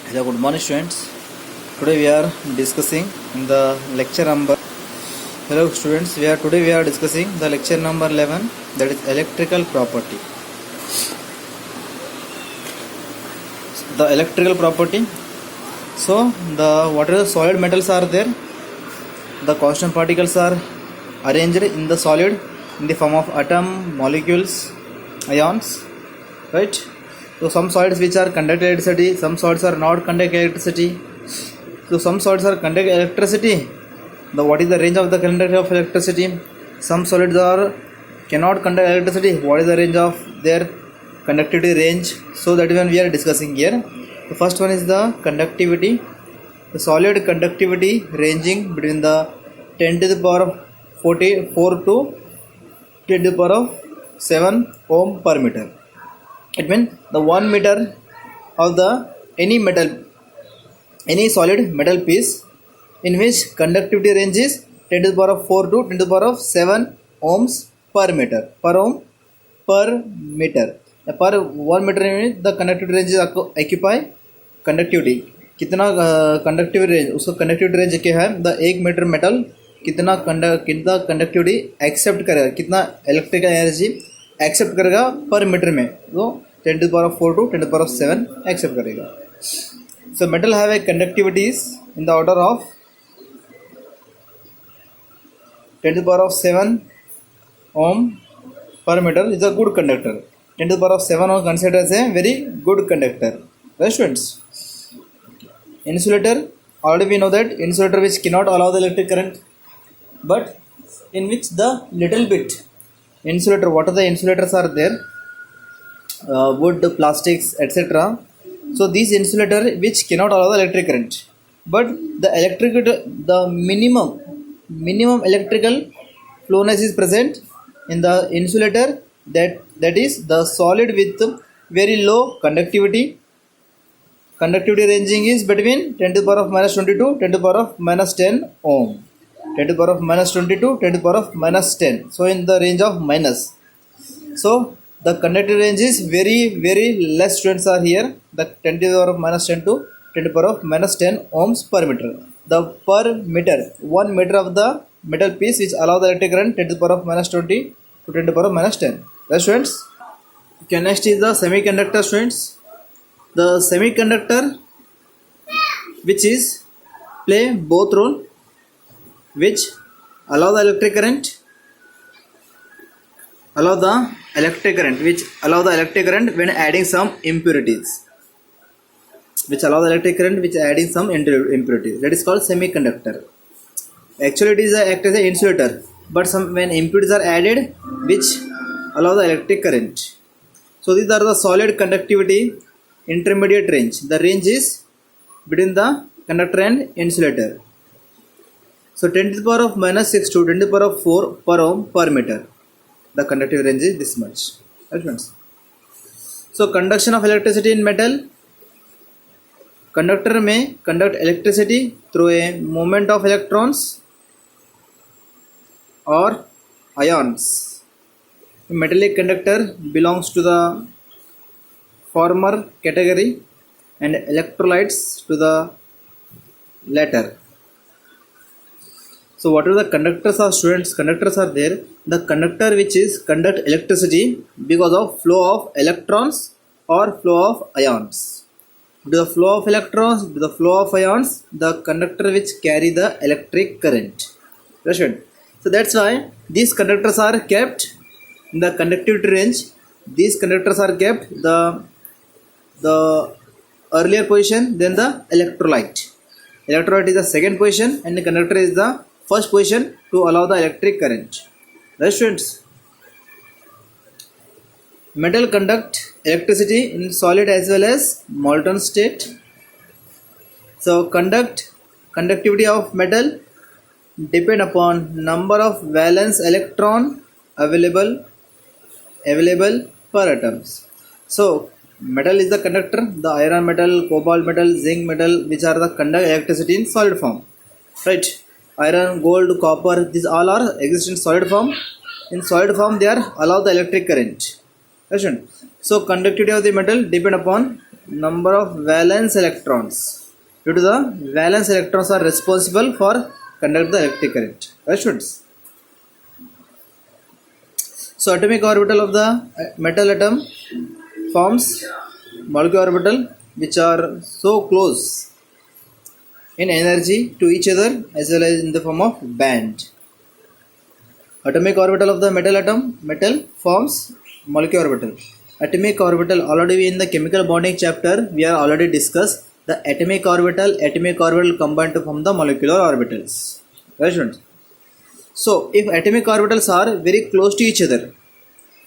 Hello, good morning, students. Today we are discussing the lecture number. Hello, students. Today we are discussing the lecture number 11, that is electrical property. The electrical property. So what are the solid metals are there? The constant particles are arranged in the solid in the form of atom, molecules, ions, right? So some solids which are conduct electricity, some solids are not conduct electricity. So some solids are conduct electricity. What is the range of the conductivity of electricity? Some solids are cannot conduct electricity. What is the range of their conductivity range? So that one we are discussing here. The first one is the conductivity. The solid conductivity ranging between the 10 to the power of 44 to 10 to the power of 7 ohm per meter. It means the 1 meter of the any solid metal piece in which conductivity range is 10 to the power of 4 to 10 to the power of 7 ohms per meter. Per ohm per meter. Per 1 meter में the conductivity range is occupy conductivity. कितना conductivity range उसका conductivity range क्या है? The 1 meter metal कितना conductivity accept करेगा, कितना electrical energy accept करेगा पर मीटर में, तो 10 to the power of 4 to 10 to the power of 7 accept करेगा. So metal have a conductivities in the order of 10 to the power of 7 ohm per meter is a good conductor. 10 to the power of 7 ohm considered as a very good conductor. Right, students? Insulator, already we know that insulator which cannot allow the electric current, but in which the little bit insulator, what are the insulators are there? Wood, plastics, etc. So these insulator which cannot allow the electric current, but the minimum electrical flowness is present in the insulator, that is the solid with very low conductivity. Conductivity ranging is between 10 to the power of minus 20 to 10 to the power of minus 10 ohm. 10 to the power of minus 20 to 10 to the power of minus 10. So in the range of minus. So the conductivity range is very less, students are here. The 10 to the power of minus 10 to 10 to the power of minus 10 ohms per meter. The per meter, 1 meter of the metal piece which allow the electric current 10 to the power of minus 20 to 10 to the power of minus 10. Right, students? Okay, next is the semiconductor, students. The semiconductor which is play both role, which allow the electric current, when adding some impurities, which allow the electric current which adding some impurities. That is called semiconductor. Actually it is act as an insulator, but when impurities are added which allow the electric current. So these are the solid conductivity intermediate range. The range is between the conductor and insulator. So 10 to the power of minus 6 to 10 to the power of 4 per ohm per meter. The conductive range is this much. Right, friends? So conduction of electricity in metal. Conductor may conduct electricity through a movement of electrons or ions. A metallic conductor belongs to the former category and electrolytes to the latter. So what are the conductors are, students? Conductors are there. The conductor which is conduct electricity because of flow of electrons or flow of ions. To the flow of electrons, to the flow of ions, the conductor which carry the electric current. Right? So that's why these conductors are kept in the conductivity range. These conductors are kept the earlier position, then the electrolyte. Electrolyte is the second position and the conductor is the first position to allow the electric current. Right, students? Metal conduct electricity in solid as well as molten state. So conductivity of metal depend upon number of valence electron available per atoms. So metal is the conductor. The iron metal, cobalt metal, zinc metal, which are the conduct electricity in solid form. Right? Iron, gold, copper, these all are exist in solid form. In solid form they are allow the electric current. So conductivity of the metal depend upon number of valence electrons. Due to the valence electrons are responsible for conduct the electric current. Right, students? So atomic orbital of the metal atom forms molecular orbital which are so close in energy to each other as well as in the form of band. Atomic orbital of the metal forms molecular orbital. Atomic orbital, already in the chemical bonding chapter we are already discussed the atomic orbital combine to form the molecular orbitals. Right, students? So if atomic orbitals are very close to each other,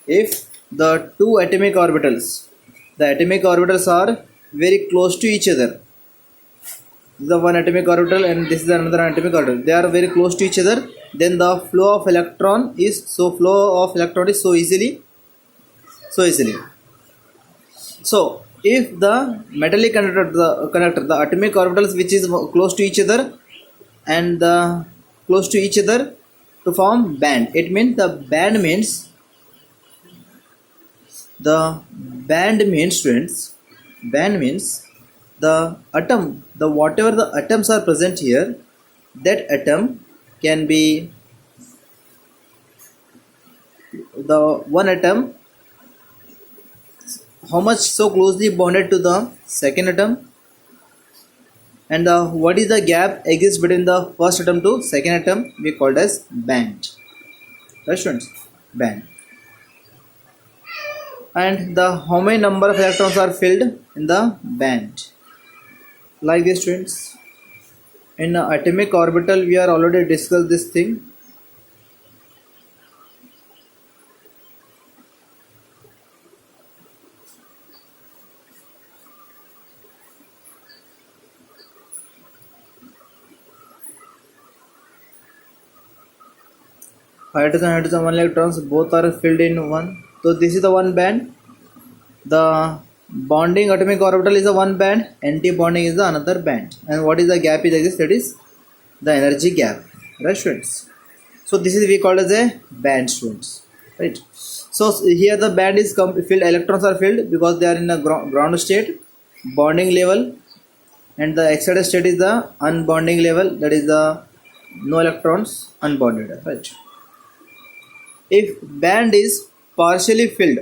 if the two atomic orbitals are very close to each other, this is the one atomic orbital and this is another atomic orbital, they are very close to each other, then the flow of electron is so easily. So if the metallic conductor, the atomic orbitals which is close to each other and close to each other to form band, it means the band means students, band means the atom, the whatever the atoms are present here, that atom can be the one atom how much so closely bonded to the second atom, and what is the gap exists between the first atom to second atom, we called as band. Right, students? Band. And the how many number of electrons are filled in the band, like this, students. In atomic orbital we are already discussed this thing. Hydrogen, one electrons, both are filled in one. So this is the one band. The bonding atomic orbital is the one band, anti-bonding is the another band. And what is the gap is exists? That is the energy gap. Right, students? So this is we call as a band, students. Right. So here the band is filled, electrons are filled because they are in a ground state, bonding level, and the excited state is the unbonding level, that is the no electrons, unbonded. Right. If band is partially filled,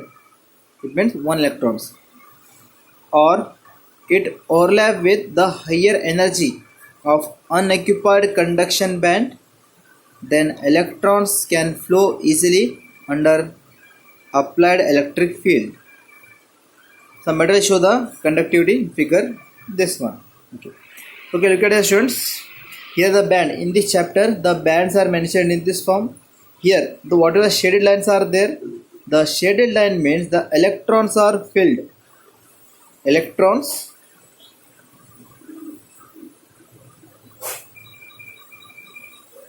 it means one electrons, or it overlap with the higher energy of unoccupied conduction band, then electrons can flow easily under applied electric field. Some better show the conductivity figure, this one. Okay, look at it, students. Here the band, in this chapter the bands are mentioned in this form. Here the whatever shaded lines are there, the shaded line means the electrons are filled. Electrons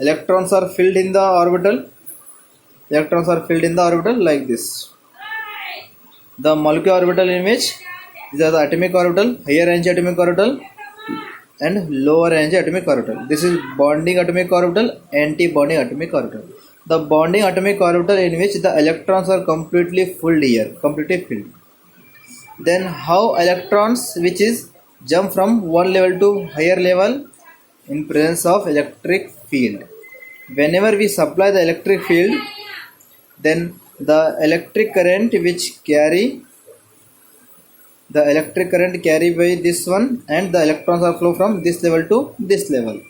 are filled in the orbital. Electrons are filled in the orbital like this. The molecular orbital in which these are the atomic orbital, higher energy atomic orbital and lower energy atomic orbital. This is bonding atomic orbital, anti-bonding atomic orbital. The bonding atomic orbital in which the electrons are completely filled here, completely filled. Then how electrons which is jump from one level to higher level in presence of electric field. Whenever we supply the electric field, then the electric current carry by this one, and the electrons are flow from this level to this level,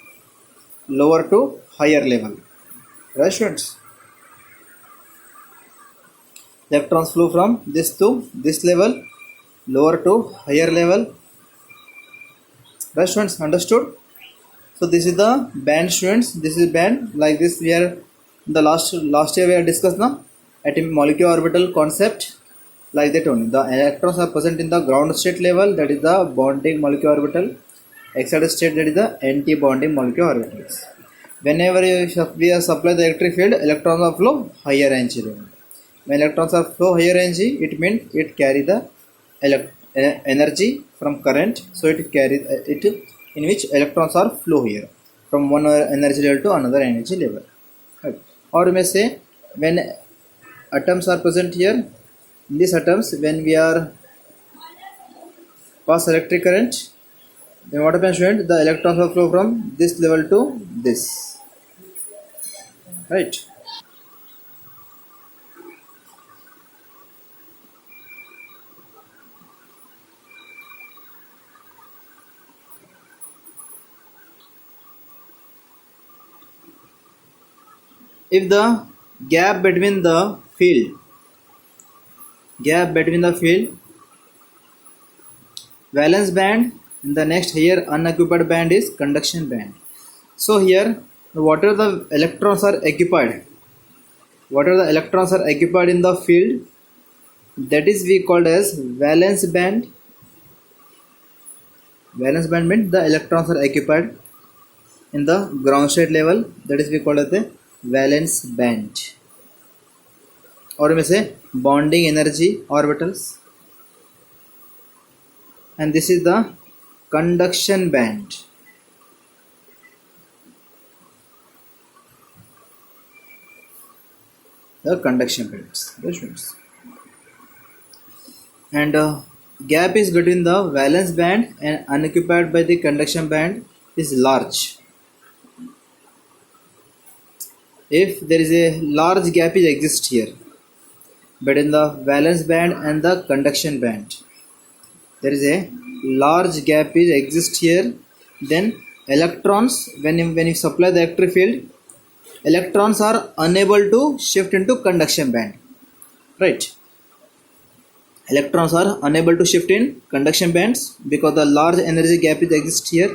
lower to higher level. Right, students? Electrons flow from this to this level, lower to higher level. Right, students? Understood? So this is the band, students. This is band. Like this, we are in the last year we have discussed the atomic molecular orbital concept. Like that only. The electrons are present in the ground state level, that is the bonding molecular orbital. Excited state, that is the anti-bonding molecular orbitals. Whenever we supply the electric field, electrons are flow higher energy level. When electrons are flow higher energy, it means it carry the energy from current, so it carries it in which electrons are flow here from one energy level to another energy level. Right. Or you may say when atoms are present here, in these atoms when we are pass electric current, then what happens, student? The electrons will flow from this level to this, right? If the gap between the field valence band and the next here unoccupied band is conduction band. So here whatever the electrons are occupied in the field, that is we called as valence band. Valence band means the electrons are occupied in the ground state level, that is we call as the valence band, or you may say bonding energy orbitals. And this is the conduction band. The conduction bands. And gap is between the valence band and unoccupied by the conduction band is large. If there is a large gap is exist here between the valence band and the conduction band, there is a large gap is exist here, then electrons, when you supply the electric field, electrons are unable to shift into conduction band, right? Electrons are unable to shift in conduction bands because the large energy gap is exist here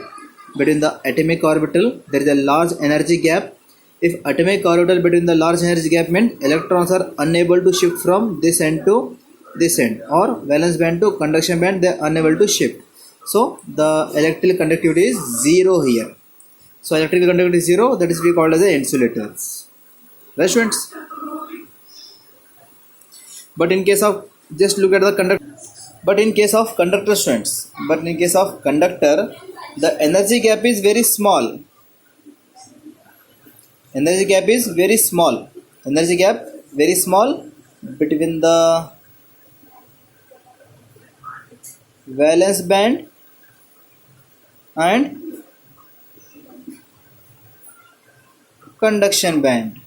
between the atomic orbital. There is a large energy gap. If atomic orbital between the large energy gap means electrons are unable to shift from this end to this end, or valence band to conduction band, they are unable to shift. So the electrical conductivity is zero here. So electrical conductivity is zero, that is we called as the insulators. Right, students? But in case of, just look at the conductor. But in case of conductor, students, the energy gap is very small. Energy gap very small between the valence band and conduction band.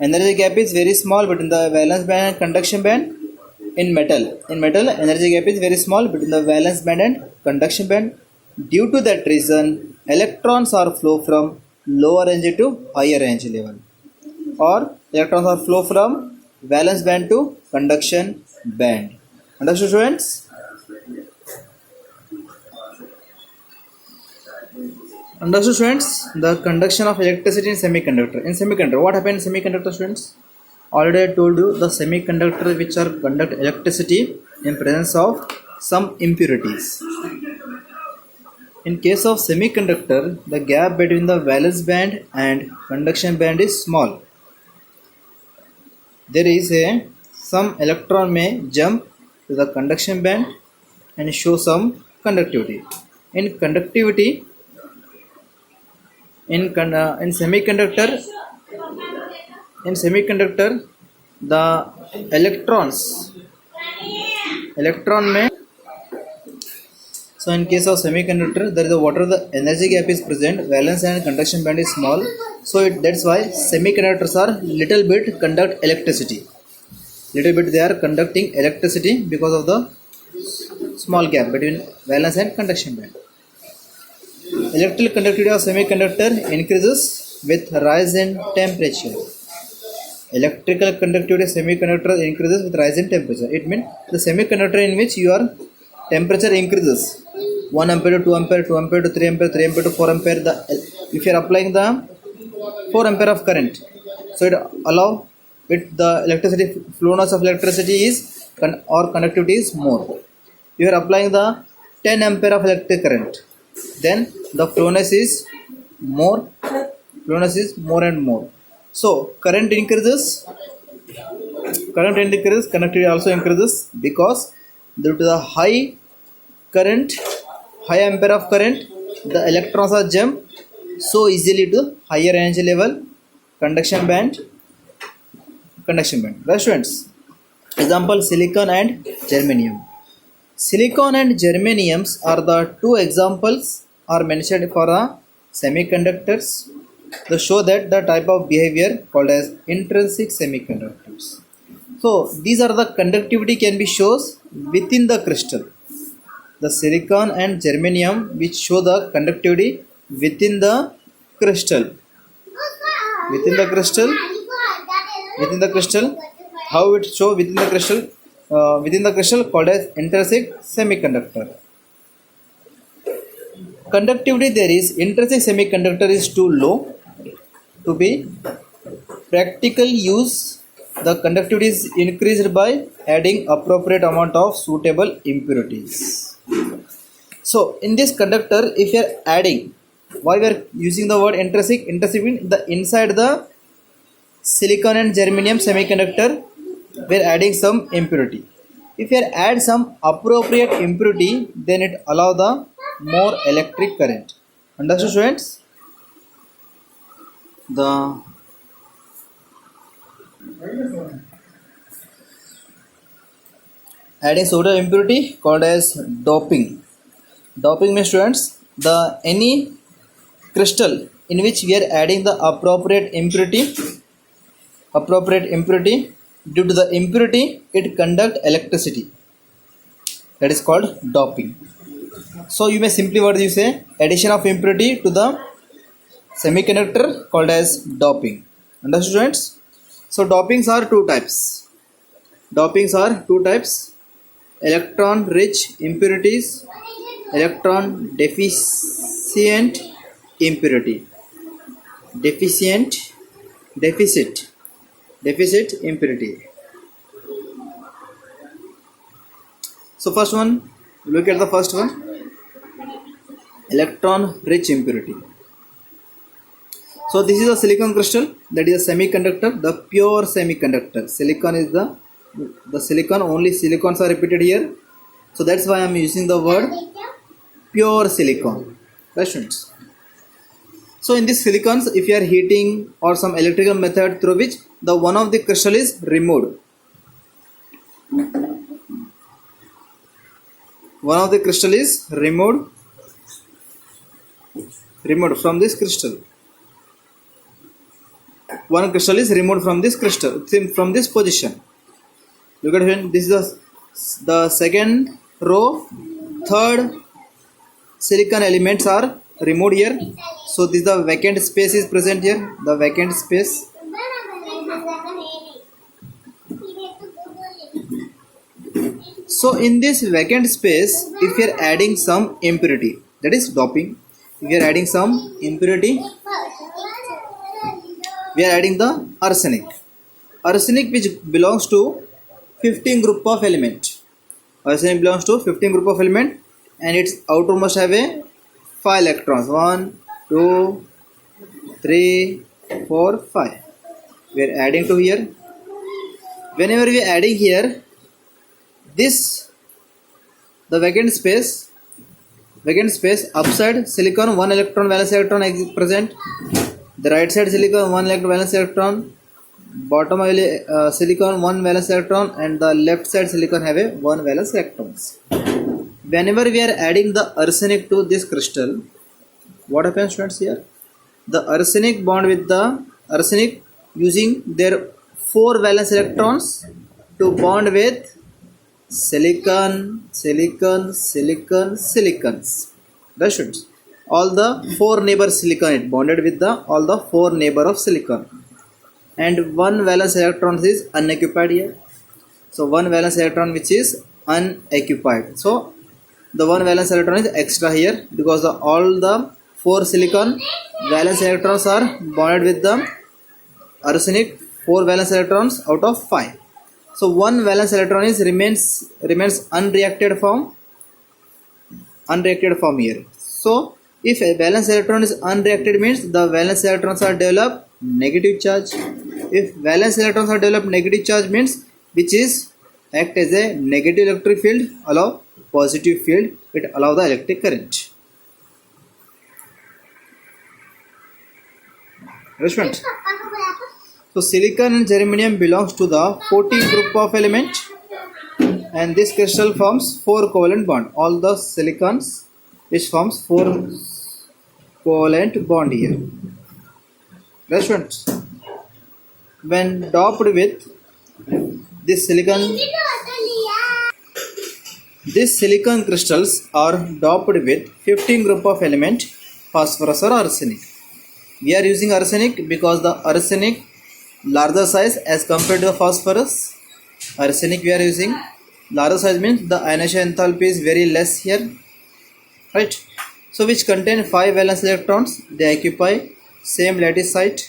Energy gap is very small between the valence band and conduction band. In metal, energy gap is very small between the valence band and conduction band. Due to that reason, electrons are flow from lower energy to higher energy level, or electrons are flow from valence band to conduction band. Understood, students? Understood, students? The conduction of electricity in semiconductor. In semiconductor, what happens in semiconductor, students? Already I told you, the semiconductor which are conduct electricity in presence of some impurities. In case of semiconductor, the gap between the valence band and conduction band is small. There is some electron may jump to the conduction band and show some conductivity. In conductivity, in semiconductor, the electron may, so in case of semiconductor, there is a whatever the energy gap is present, valence and conduction band is small, so that's why semiconductors are little bit conduct electricity. Little bit they are conducting electricity because of the small gap between valence and conduction band. Electrical conductivity of semiconductor increases with rise in temperature. Electrical conductivity of semiconductor increases with rise in temperature. It means the semiconductor in which your temperature increases 1 ampere to 2 ampere, 2 ampere to 3 ampere, 3 ampere to 4 ampere. If you are applying the 4 ampere of current, so it allow it the electricity flowness of electricity is or conductivity is more. You are applying the 10 ampere of electric current, then the flowness is more and more. So current increases, conductivity also increases, because due to the high ampere of current, the electrons are jump so easily to higher energy level, conduction band. Right, students? Example, silicon and germanium. Silicon and germaniums are the two examples are mentioned for the semiconductors to show that the type of behavior called as intrinsic semiconductors. So these are the conductivity can be shows within the crystal. The silicon and germanium which show the conductivity within the crystal. Within the crystal, within the crystal, how it show within the crystal called as intrinsic semiconductor. Conductivity there is intrinsic semiconductor is too low to be practical use. The conductivity is increased by adding appropriate amount of suitable impurities. So in this conductor, if you are adding, why we are using the word intrinsic? Intrinsic means the inside the silicon and germanium semiconductor, we are adding some impurity. If you add some appropriate impurity, then it allow the more electric current. Understood, students? The adding soda impurity called as doping. Doping means, students, the any crystal in which we are adding the appropriate impurity, due to the impurity it conduct electricity, that is called doping. So you may simply what you say, addition of impurity to the semiconductor called as doping. Understood, students? So dopings are two types. Electron rich impurities, electron deficient impurity, deficit impurity. So first one, look at the first one, electron rich impurity. So this is a silicon crystal, that is a semiconductor, the pure semiconductor. Silicon is the silicon, only silicons are repeated here. So that's why I am using the word pure silicon. Right, students? So in this silicons, if you are heating or some electrical method through which the one of the crystal is removed, one of the crystal is removed from this crystal. One crystal is removed from this crystal, from this position. Look at here, this is the second row, third silicon elements are removed here. So this the vacant space is present here, the vacant space. So in this vacant space, if you are adding some impurity, that is doping. If you are adding some impurity, we are adding the arsenic. Arsenic which belongs to 15 group of element. Arsenic belongs to 15 group of element and its outermost have a 5 electrons. 1, 2, 3, 4, 5. We are adding to here. Whenever we are adding here, this the vacant space upside silicon 1 electron valence electron is present. The right side silicon 1 electron valence electron, bottom silicon 1 valence electron, and the left side silicon have a 1 valence electrons. Whenever we are adding the arsenic to this crystal, what happens, students? Here the arsenic bond with the arsenic using their 4 valence electrons to bond with silicons. Right, students? All the 4 neighbor silicon it bonded with all the 4 neighbor of silicon, and 1 valence electron is unoccupied here. So 1 valence electron which is unoccupied. So the 1 valence electron is extra here because all the 4 silicon valence electrons are bonded with the arsenic, 4 valence electrons out of 5. So 1 valence electron is remains unreacted form here. So if a valence electron is unreacted means the valence electrons are develop negative charge. If valence electrons are develop negative charge means which is act as a negative electric field, allow positive field, it allow the electric current. Right. So silicon and germanium belongs to the 14 group of element, and this crystal forms 4 covalent bond. All the silicons which forms 4 covalent bond here. Right students, when doped with this silicon crystals are doped with 15 group of element phosphorus or arsenic. We are using arsenic because the arsenic larger size as compared to the phosphorus. Arsenic we are using larger size means the ionization enthalpy is very less here, right? So which contain 5 valence electrons. They occupy same lattice site,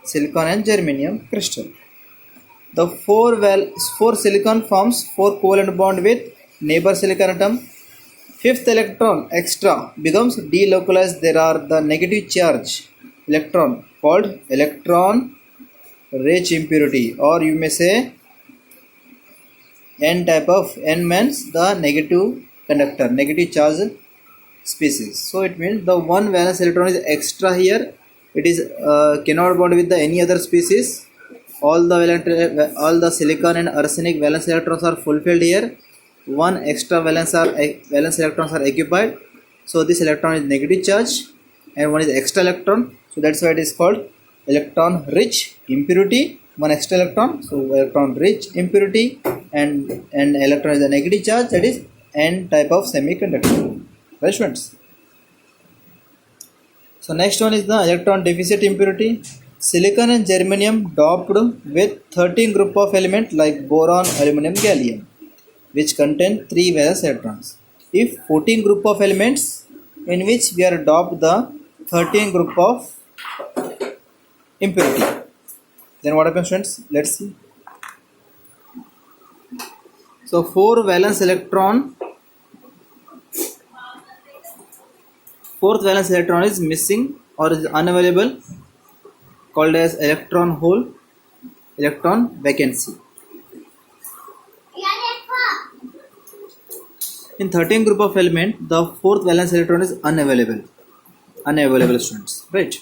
silicon and germanium crystal. The 4 silicon forms 4 covalent bond with neighbor silicon atom. Fifth electron extra becomes delocalized. There are the negative charge electron called electron rich impurity, or you may say N type of N means the negative conductor, negative charge species. So it means the one valence electron is extra here. It is cannot bond with the any other species. All the silicon and arsenic valence electrons are fulfilled here. One extra valence electrons are occupied. So this electron is negative charge and one is extra electron. So that's why it is called electron rich impurity. One extra electron, so electron rich impurity, and electron is a negative charge, that is N type of semiconductor. Right students? So next one is the electron deficit impurity. Silicon and germanium doped with 13 group of element like boron, aluminum, gallium, which contain 3 valence electrons. If 14 group of elements in which we are doped the 13 group of impurity, then what happens students? Let's see. So 4 valence electron, 4th valence electron is missing or is unavailable, called as electron hole, electron vacancy. In 13 group of element, the 4th valence electron is unavailable students, right?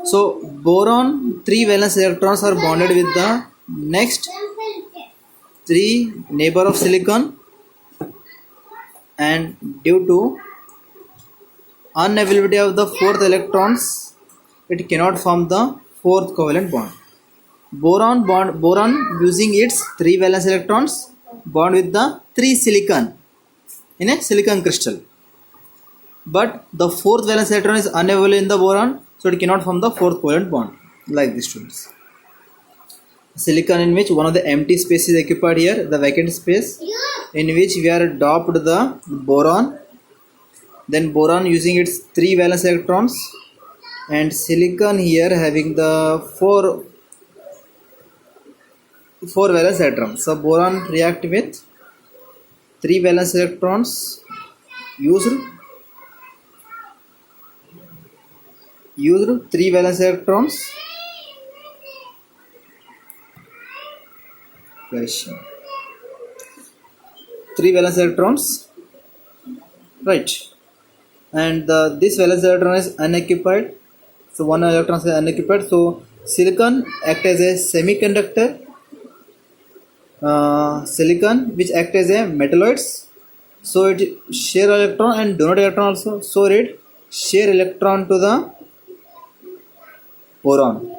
So boron 3 valence electrons are bonded with the next 3 neighbor of silicon, and due to unavailability of the 4th electrons, it cannot form the 4th covalent bond. Boron using its 3 valence electrons bond with the 3 silicon in a silicon crystal, but the 4th valence electron is unavailable in the boron, so it cannot form the 4th covalent bond like this students. Silicon in which one of the empty space is occupied here, the vacant space, in which we are doped the boron, then boron using its 3 valence electrons, and silicon here having the 4 valence electrons. So boron react with 3 valence electrons used 3 valence electrons, 3 valence electrons, right? And this valence electron is unoccupied, so one electron is unoccupied. So silicon act as a semiconductor, silicon which act as a metalloids, so it share electron and donate electron also, so it share electron to the boron.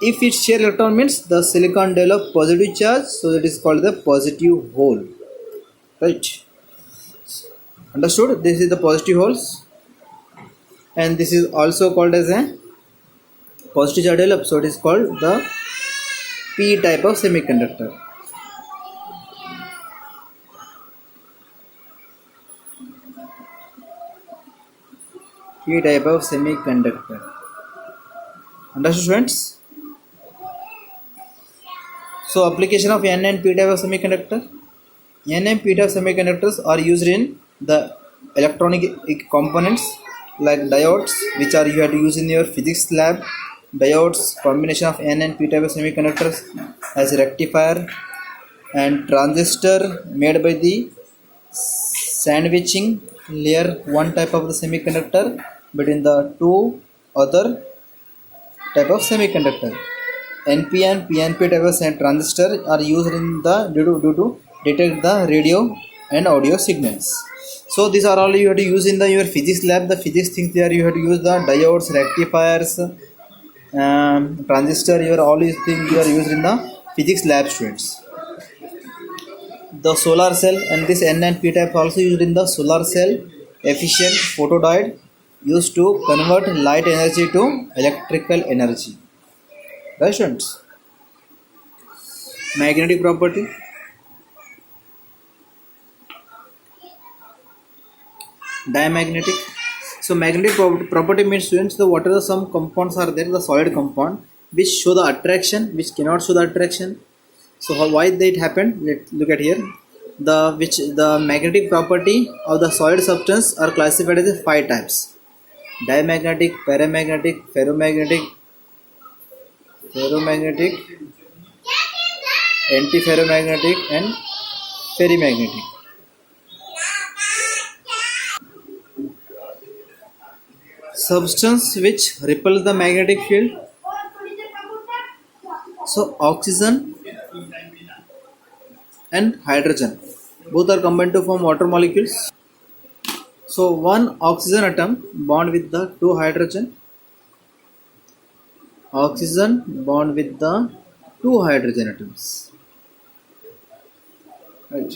If it share electron means the silicon develop positive charge, so it is called the positive hole, right? Understood? This is the positive holes, and this is also called as a positive charge develop, so it is called the P type of semiconductor. P type of semiconductor. Understood students? So application of N and P type of semiconductor. N and P type semiconductors are used in the electronic components like diodes, which are you have to use in your physics lab. Diodes, combination of N and P type of semiconductors as rectifier, and transistor made by the sandwiching layer, one type of the semiconductor between the two other type of semiconductor. NPN, PNP type of transistor are used in the due to detect the radio and audio signals. So these are all you have to use in the your physics lab. The physics things there you have to use the diodes, rectifiers, transistor. Your all these things you are used in the physics lab, students. The solar cell and this N and P type also used in the solar cell efficient photodiode used to convert light energy to electrical energy. Right, students? Magnetic property. Diamagnetic. So magnetic property means, students, the whatever some compounds are there, the solid compound which show the attraction, which cannot show the attraction. So why that happened? Let's look at here. The magnetic property of the solid substance are classified as 5 types: diamagnetic, paramagnetic, ferromagnetic, antiferromagnetic, and ferrimagnetic. Substance which repels the magnetic field. So oxygen and hydrogen both are combined to form water molecules. So one oxygen atom bond with the two hydrogen. Oxygen bond with the two hydrogen atoms. Right.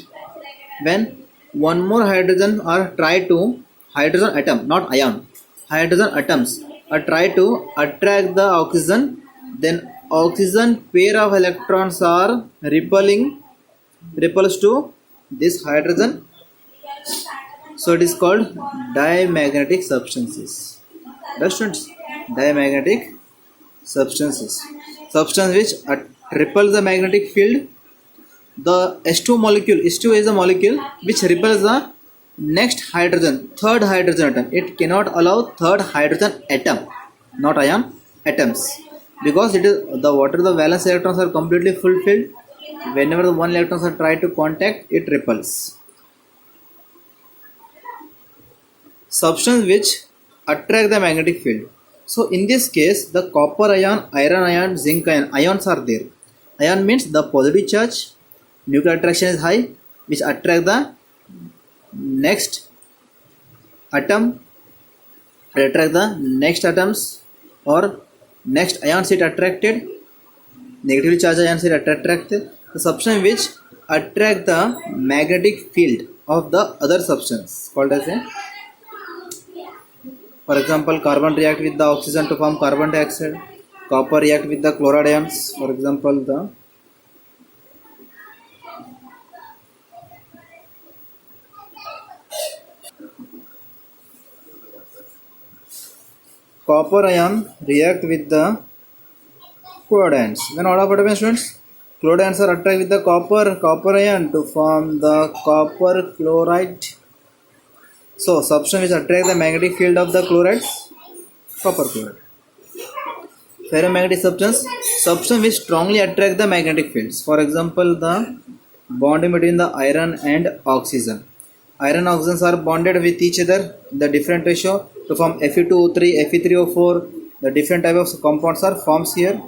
When one more hydrogen are try to hydrogen atom, not ion, hydrogen atoms are try to attract the oxygen, then oxygen pair of electrons are repels to this hydrogen. So it is called diamagnetic substances. Right, students? Diamagnetic substances. Substance which repels the magnetic field. The S2 molecule, S2 is a molecule which repels the next hydrogen, third hydrogen atom. It cannot allow third hydrogen atom, not ion, atoms, because it is the water, the valence electrons are completely fulfilled. Whenever the one electrons are try to contact, it repels. Substance which attract the magnetic field. So in this case, the copper ion, iron ion, zinc ion, ions are there. Ion means the positive charge, nuclear attraction is high, which attract the next atom, attract the next atoms, or next ions it attracted, negatively charged ions it attracted. The substance which attract the magnetic field of the other substance called as a, for example, carbon react with the oxygen to form carbon dioxide. Copper react with the chloride ions. For example, the copper ion react with the chloride ions. When what happens, students? Chloride ions are attract with the copper ion to form the copper chloride. So substance which attract the magnetic field of the chlorides, copper chloride. Ferromagnetic substance which strongly attract the magnetic fields. For example, the bonding between the iron and oxygen. Iron and oxygens are bonded with each other in the different ratio to form Fe2O3, Fe3O4. The different type of compounds are forms here.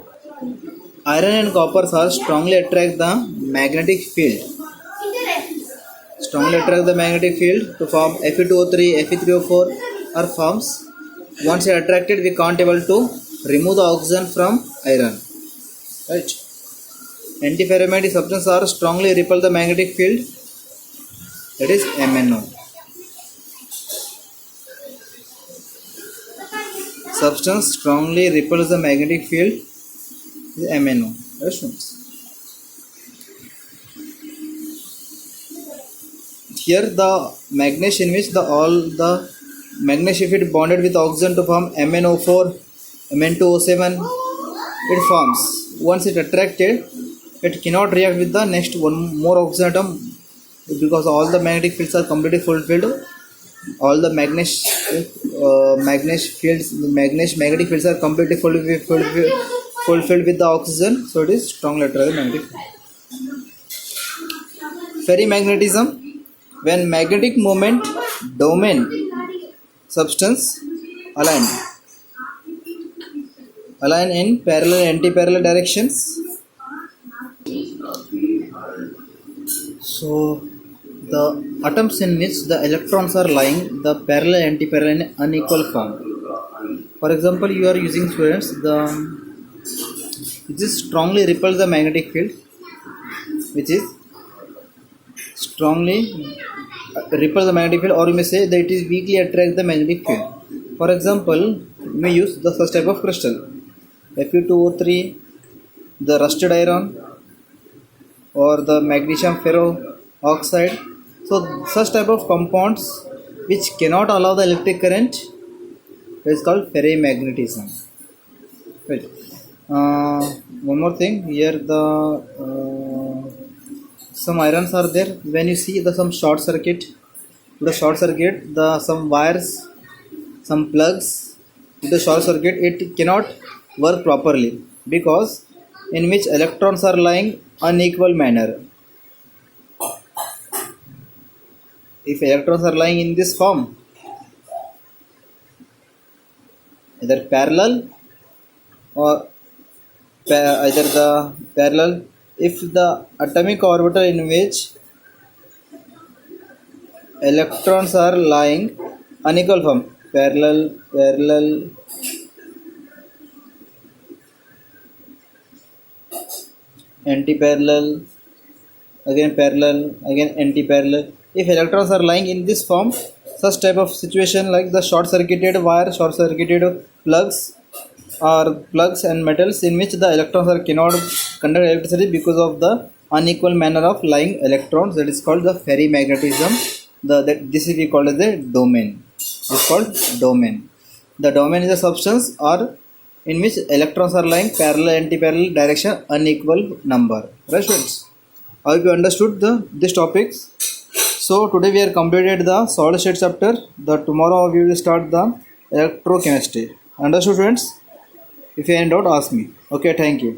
Iron and copper are strongly attract the magnetic field. Strongly attract the magnetic field to form Fe2O3, Fe3O4 are forms. Once it attracted, we can't able to remove the oxygen from iron. Right. Antiferromagnetic substances are strongly repel the magnetic field. That is MnO. Substance strongly repels the magnetic field is MnO. Right. Here the magnesium in which all the magnesium if it bonded with oxygen to form MnO4, Mn2O7, it forms. Once it attracted, it cannot react with the next one more oxygen atom because all the magnetic fields are completely fulfilled. All the magnetic fields are completely fulfilled with the oxygen, so it is strongly attracted magnetic field. Ferrimagnetism. When magnetic moment domain substance aligned align in parallel and anti-parallel directions. So the atoms in which the electrons are lying the parallel anti-parallel in unequal form. For example, you are using, students, the which is strongly repels the magnetic field, which is strongly repel the magnetic field, or you may say that it is weakly attract the magnetic field. For example, you may use the such type of crystal Fe2O3, the rusted iron, or the magnesium ferro oxide. So such type of compounds which cannot allow the electric current is called ferrimagnetism. Right. One more thing here, the some irons are there. When you see the some short circuit, the some wires, some plugs, the short circuit, it cannot work properly because in which electrons are lying unequal manner. If electrons are lying in this form, either parallel or either the parallel, if the atomic orbital in which electrons are lying unequal form, parallel, anti-parallel, again anti-parallel. If electrons are lying in this form, such type of situation like the short-circuited wire, short-circuited plugs, or plugs and metals in which the electrons are cannot conduct electricity because of the unequal manner of lying electrons, that is called the ferrimagnetism. This is we call as the domain. It's called domain. The domain is a substance or in which electrons are lying parallel anti-parallel direction unequal number. Right, students? I hope you understood these topics. So today we are completed the solid state chapter. The tomorrow we will start the electrochemistry. Understood, students? If you have any doubt, ask me. Okay, thank you.